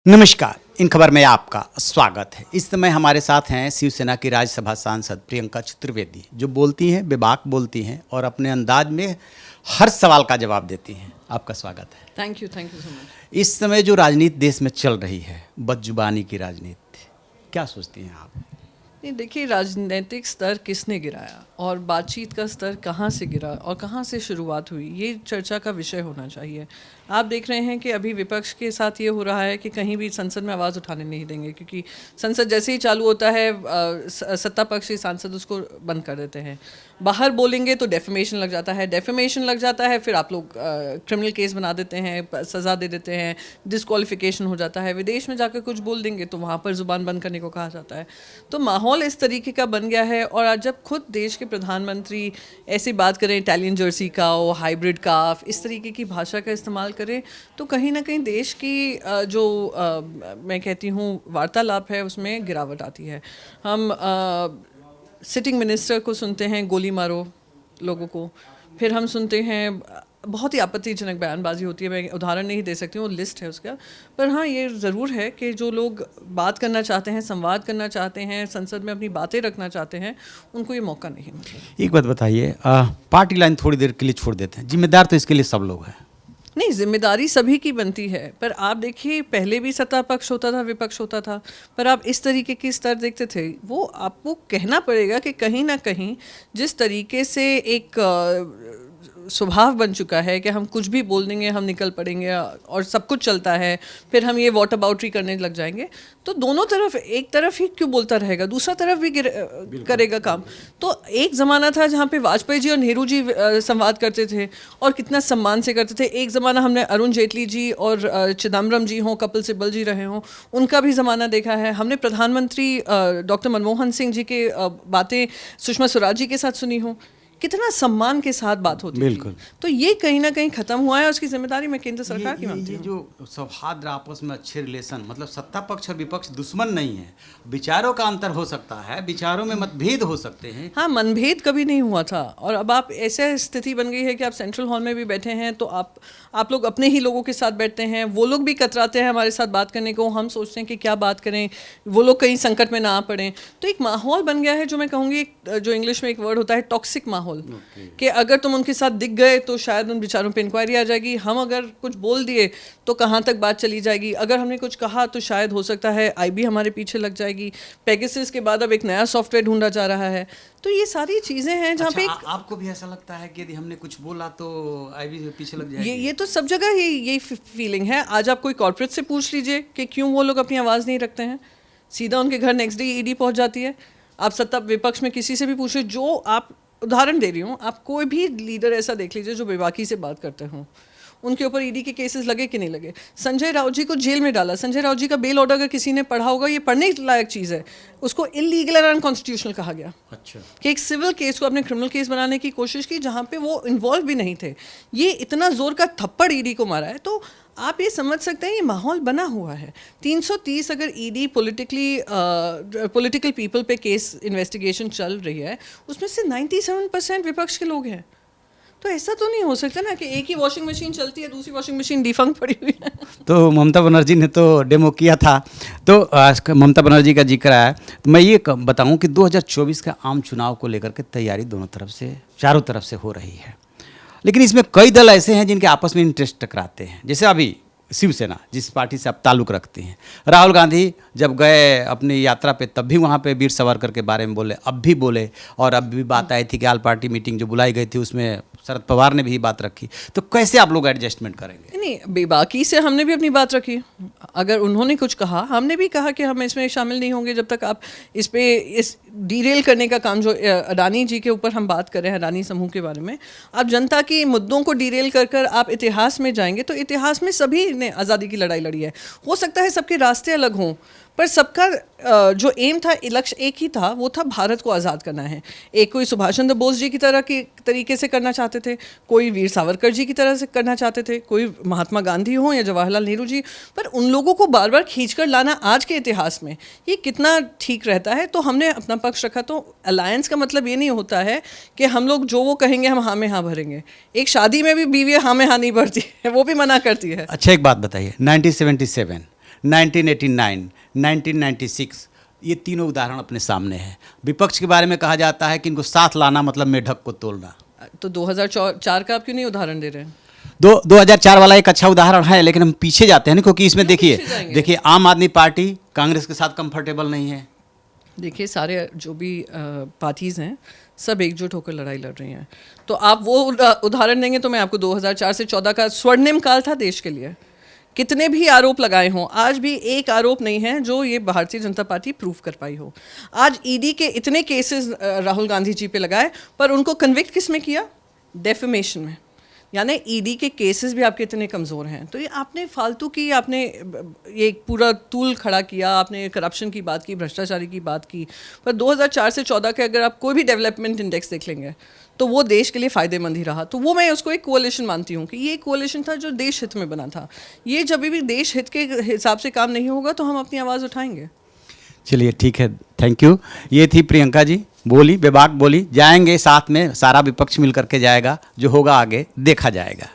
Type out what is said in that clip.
नमस्कार, इन खबर में आपका स्वागत है। इस समय हमारे साथ हैं शिवसेना की राज्यसभा सांसद प्रियंका चतुर्वेदी, जो बोलती हैं, बेबाक बोलती हैं और अपने अंदाज में हर सवाल का जवाब देती हैं। आपका स्वागत है। Thank you so much. इस समय जो राजनीति देश में चल रही है, बदजुबानी की राजनीति, क्या सोचती हैं आप? नहीं, देखिए, राजनीतिक स्तर किसने गिराया और बातचीत का स्तर कहाँ से गिरा और कहाँ से शुरुआत हुई, ये चर्चा का विषय होना चाहिए। आप देख रहे हैं कि अभी विपक्ष के साथ ये हो रहा है कि कहीं भी संसद में आवाज़ उठाने नहीं देंगे, क्योंकि संसद जैसे ही चालू होता है सत्ता पक्षी सांसद उसको बंद कर देते हैं। बाहर बोलेंगे तो डेफेमेशन लग जाता है, डेफेमेशन लग जाता है, फिर आप लोग क्रिमिनल केस बना देते हैं, सज़ा दे देते हैं, डिस्क्वालिफिकेशन हो जाता है। विदेश में जाकर कुछ बोल देंगे तो वहाँ पर ज़ुबान बंद करने को कहा जाता है। तो माहौल इस तरीके का बन गया है। और आज जब खुद देश के प्रधानमंत्री ऐसी बात करें, इटालियन जर्सी काऊ, हाइब्रिड काफ, इस तरीके की भाषा का इस्तेमाल करें, तो कहीं ना कहीं देश की मैं कहती हूँ वार्तालाप है, उसमें गिरावट आती है। हम सिटिंग मिनिस्टर को सुनते हैं गोली मारो लोगों को, फिर हम सुनते हैं बहुत ही आपत्तिजनक बयानबाजी होती है। मैं उदाहरण नहीं दे सकती हूँ, वो लिस्ट है उसका। पर हाँ, ये ज़रूर है कि जो लोग बात करना चाहते हैं, संवाद करना चाहते हैं, संसद में अपनी बातें रखना चाहते हैं, उनको ये मौका नहीं मिलता। एक बात बताइए, पार्टी लाइन थोड़ी देर के लिए छोड़ देते हैं, जिम्मेदार तो इसके लिए सब लोग हैं। नहीं, जिम्मेदारी सभी की बनती है। पर आप देखिए, पहले भी सत्ता पक्ष होता था, विपक्ष होता था, पर आप इस तरीके की स्तर देखते थे। वो आपको कहना पड़ेगा कि कहीं ना कहीं जिस तरीके से एक स्वभाव बन चुका है कि हम कुछ भी बोल देंगे, हम निकल पड़ेंगे और सब कुछ चलता है, फिर हम ये वाटर बाउटरी करने लग जाएंगे, तो दोनों तरफ, एक तरफ ही क्यों बोलता रहेगा, दूसरा तरफ भी करेगा काम। तो एक ज़माना था जहाँ पे वाजपेयी जी और नेहरू जी संवाद करते थे और कितना सम्मान से करते थे। एक ज़माना हमने अरुण जेटली जी और चिदम्बरम जी हों, कपिल सिब्बल जी रहे हों, उनका भी ज़माना देखा है। हमने प्रधानमंत्री डॉक्टर मनमोहन सिंह जी के बातें सुषमा स्वराज जी के साथ सुनी हों, कितना सम्मान के साथ बात होती बिल्कुल। थी। तो ये कहीं ना कहीं खत्म हुआ है, उसकी जिम्मेदारी मैं केंद्र सरकार की मानती ये हूँ। जो सौहार्द आपस में अच्छे रिलेशन, मतलब सत्ता पक्ष और विपक्ष दुश्मन नहीं है, विचारों का अंतर हो सकता है, विचारों में मतभेद हो सकते हैं। हाँ, मनभेद कभी नहीं हुआ था। और अब आप ऐसे स्थिति बन गई है कि आप सेंट्रल हॉल में भी बैठे हैं तो आप लोग अपने ही लोगों के साथ बैठते हैं, वो लोग भी कतराते हैं हमारे साथ बात करने को। हम सोचते हैं कि क्या बात करें, वो लोग कहीं संकट में ना आ पड़ें। तो एक माहौल बन गया है, जो मैं कहूँगी, जो इंग्लिश में एक वर्ड होता है टॉक्सिक माहौल, कि अगर तुम उनके साथ दिख गए तो शायद उन बेचारों पे इंक्वायरी आ जाएगी। हम अगर कुछ बोल दिए तो कहाँ तक बात चली जाएगी। अगर हमने कुछ कहा तो शायद हो सकता है आईबी हमारे पीछे लग जाएगी। पेगासस के बाद अब एक नया सॉफ्टवेयर ढूंढा जा रहा है। तो ये सारी चीज़ें हैं जहाँ पे आपको भी ऐसा लगता है कि यदि हमने कुछ बोला तो आईबी पीछे लग जाएगी? ये तो सब जगह यही फीलिंग है। आज आप कोई कॉर्पोरेट से पूछ लीजिए कि क्यों वो लोग अपनी आवाज़ नहीं रखते हैं, सीधा उनके घर नेक्स्ट डे ईडी पहुँच जाती है। आप सत्ता विपक्ष में किसी से भी पूछिए, जो आप उदाहरण दे रही हूँ, आप कोई भी लीडर ऐसा देख लीजिए जो बेबाकी से बात करते हों, उनके ऊपर ईडी के केसेस लगे कि नहीं लगे। संजय राउत जी को जेल में डाला, संजय राउत जी का बेल ऑर्डर अगर किसी ने पढ़ा होगा, ये पढ़ने लायक चीज़ है, उसको इलीगल और अनकॉन्स्टिट्यूशनल कहा गया। अच्छा। कि एक सिविल केस को आपने क्रिमिनल केस बनाने की कोशिश की जहाँ पे वो इन्वॉल्व भी नहीं थे। ये इतना जोर का थप्पड़ ईडी को मारा है। तो आप ये समझ सकते हैं ये माहौल बना हुआ है। 330 अगर ईडी पॉलिटिकल पीपल पे केस इन्वेस्टिगेशन चल रही है, उसमें से 97% विपक्ष के लोग हैं। तो ऐसा तो नहीं हो सकता ना कि एक ही वॉशिंग मशीन चलती है, दूसरी वॉशिंग मशीन डिफंक्ट पड़ी हुई है। तो ममता बनर्जी ने तो डेमो किया था, तो ममता बनर्जी का जिक्र आया, तो मैं ये बताऊं कि 2024 का आम चुनाव को लेकर के तैयारी दोनों तरफ से, चारों तरफ से हो रही है। लेकिन इसमें कई दल ऐसे हैं जिनके आपस में इंटरेस्ट टकराते हैं। जैसे अभी शिवसेना, जिस पार्टी से आप ताल्लुक़ रखते हैं, राहुल गांधी जब गए अपनी यात्रा पे तब भी वहाँ पे वीर सावरकर के बारे में बोले, अब भी बोले, और अब भी बात आई थी कि आल पार्टी मीटिंग जो बुलाई गई थी उसमें शरद पवार ने भी बात रखी। तो कैसे आप लोग एडजस्टमेंट करेंगे? नहीं, बेबाकी से हमने भी अपनी बात रखी। अगर उन्होंने कुछ कहा, हमने भी कहा कि हम इसमें शामिल नहीं होंगे जब तक आप इस डीरेल करने का काम, जो अडानी जी के ऊपर हम बात कर रहे हैं, अडानी समूह के बारे में, आप जनता की मुद्दों को डीरेल कर आप इतिहास में जाएंगे तो इतिहास में सभी ने आज़ादी की लड़ाई लड़ी है। हो सकता है सबके रास्ते अलग हों, पर सबका जो एम था, लक्ष्य एक ही था, वो था भारत को आज़ाद करना है। एक कोई सुभाष चंद्र बोस जी की तरह के तरीके से करना चाहते थे, कोई वीर सावरकर जी की तरह से करना चाहते थे, कोई महात्मा गांधी हो या जवाहरलाल नेहरू जी। पर उन लोगों को बार बार खींचकर लाना आज के इतिहास में ये कितना ठीक रहता है? तो हमने अपना पक्ष रखा। तो अलायंस का मतलब ये नहीं होता है कि हम लोग जो वो कहेंगे हम हाँ में हाँ भरेंगे। एक शादी में भी बीवी हाँ में हाँ नहीं भरती है, वो भी मना करती है। अच्छा, एक बात बताइए, 1977 1989, 1996, ये तीनों उदाहरण अपने सामने हैं। विपक्ष के बारे में कहा जाता है कि इनको साथ लाना मतलब मेढक को तोड़ना। तो 2004 का आप क्यों नहीं उदाहरण दे रहे हैं? 2004 वाला एक अच्छा उदाहरण है, लेकिन हम पीछे जाते हैं ना, क्योंकि इसमें क्यों पीछे देखिए जाएंगे? देखिए आम आदमी पार्टी कांग्रेस के साथ कंफर्टेबल नहीं है। देखिए सारे जो भी पार्टीज़ हैं सब एकजुट होकर लड़ाई लड़ रही हैं। तो आप वो उदाहरण देंगे तो मैं आपको 2004 से 14 का स्वर्णिम काल था देश के लिए। कितने भी आरोप लगाए हों, आज भी एक आरोप नहीं है जो ये भारतीय जनता पार्टी प्रूव कर पाई हो। आज ईडी के इतने केसेस राहुल गांधी जी पे लगाए, पर उनको कन्विक्ट किस में किया? डेफेमेशन में। यानी ईडी के केसेस भी आपके इतने कमज़ोर हैं। तो ये आपने फालतू की, आपने ये पूरा तूल खड़ा किया, आपने करप्शन की बात की, भ्रष्टाचारी की बात की। पर 2004 से 14 के अगर आप कोई भी डेवलपमेंट इंडेक्स देख लेंगे तो वो देश के लिए फ़ायदेमंद ही रहा। तो वो मैं उसको एक कोalition मानती हूँ कि ये कोalition था जो देश हित में बना था। ये जब भी देश हित के हिसाब से काम नहीं होगा तो हम अपनी आवाज़ उठाएंगे। चलिए ठीक है, थैंक यू। ये थी प्रियंका जी, बोली बेबाक बोली। जाएंगे साथ में, सारा विपक्ष मिल करके जाएगा, जो होगा आगे देखा जाएगा।